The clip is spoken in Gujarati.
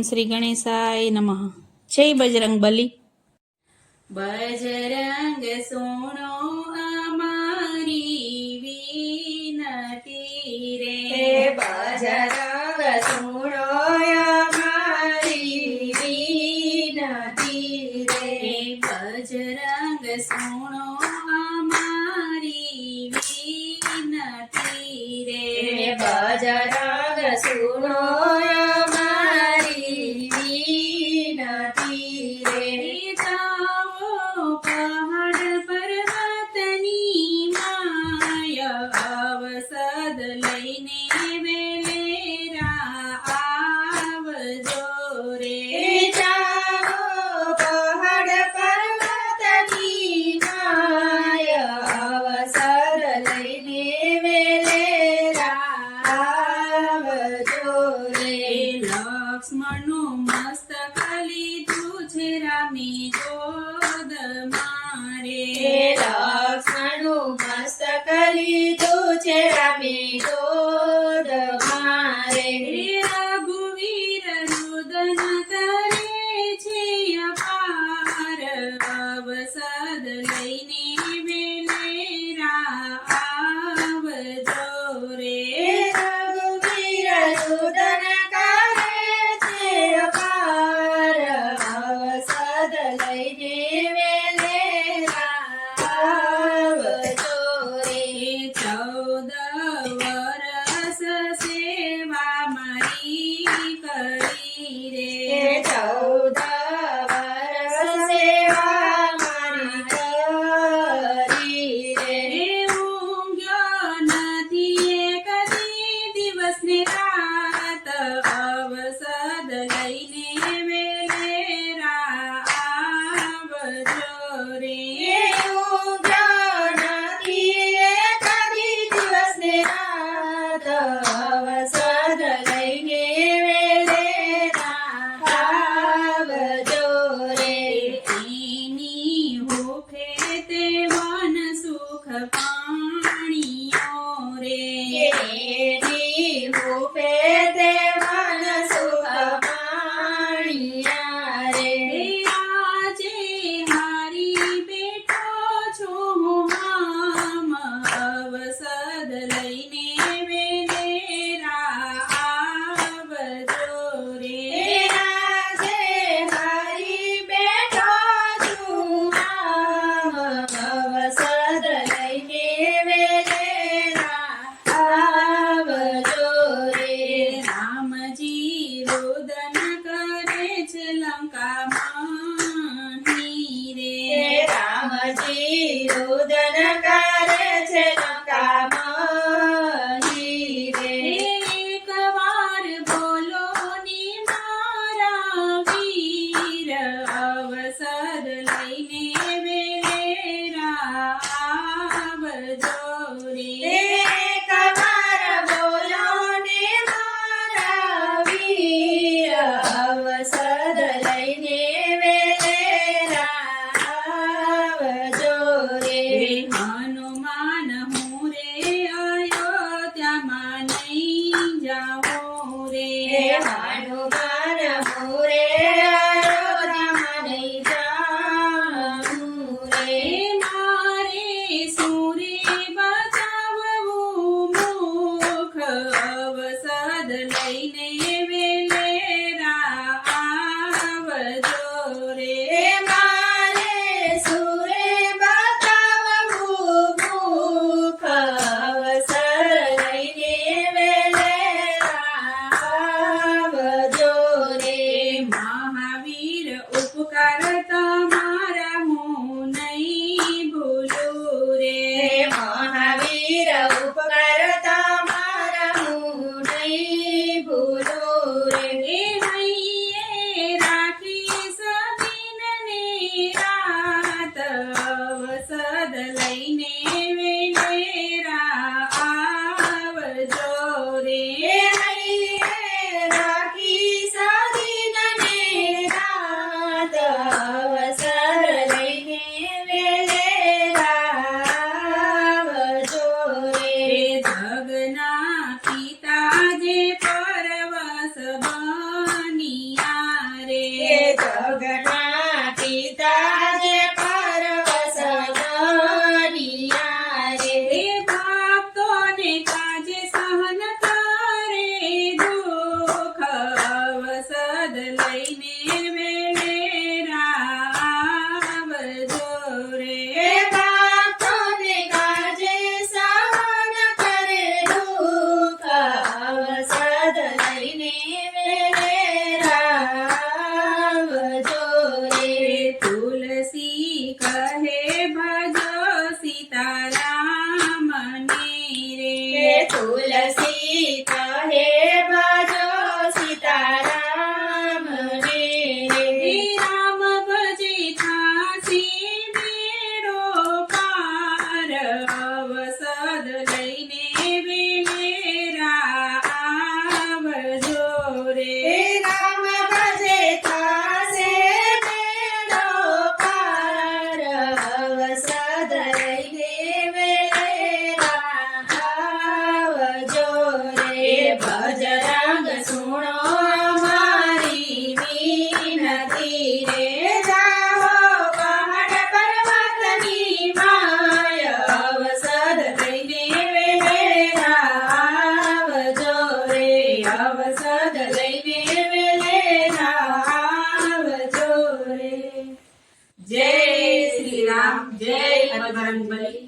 શ્રી ગણેશાય નમઃ. જય બજરંગ બલી. બજરંગ સુણો અમારી વિનતી રે, બજરંગ સુણો અમારી વિનતી રે, બજરંગ સુણો અમારી વિનતી રે, બજરંગ સુણો અમારી વિનતી રે. જાઓ પહાડ પર્વતની માય અવસદ લઈને વેલેરા આવજો રે. જાઓ પહાડ પર્વતની માય અવસર લઈને વેલેરા આવજો રે. લક્ષ્મણનું મસ્તક લીધું છે રામી જોદ મારે, લક્ષ્મણનું મસ્તક લીધું છે રામી ગોદ મારે. રઘુવીર રુદન કરે છે અપાર અવસદ લઈને વેલેરા આવજો રે. રઘુવીર રુદન કરે છે અપાર અવસદ લઈને વેલેરા આવજો રે. 14 વરસ સેવા મારી કરી રે, 14 વરસ સેવા મારી કરી રે. ઊંઘ્યો નથી એક દિવસ ને રાત અવસદ લઈને વેલેરા આવજો રે. અવસદ લઈને વેલેરા આવજો રે. એની ભૂખે તે વન સુખ પાણીઓ રે, એની ભૂપે તે વન સુખ પાણિયા રે. આજે હારી બેઠો છું આમ અવસદ લઈને વેલેરા આવજો રે. આજે હારી બેઠો છું આમ અવસદ લઈને વેલેરા આવજો રે. રામજી રોદન કરે છે લંકામાં રે, રામજી રુદન કરે છે લંકામાં રે. એક વાર બોલો ની મારા વીર અવસદ લઈને વેલેરા આવજો રે. એક વાર બોલો ને મારા વીર અવસદ લઈને વેલેરા આવજો રે. હનુમાન હું રે અયોધ્યામાં નહીં જાઉં રે, હનુમાન મોરે અયોધ્યામાં નહીં જાઉં રે. મારે સુરે બચાવવું મુખ અવસદ લઈને વેલેરા આવજો રે. મારે સુરે બતાવવું બજરંગ બલી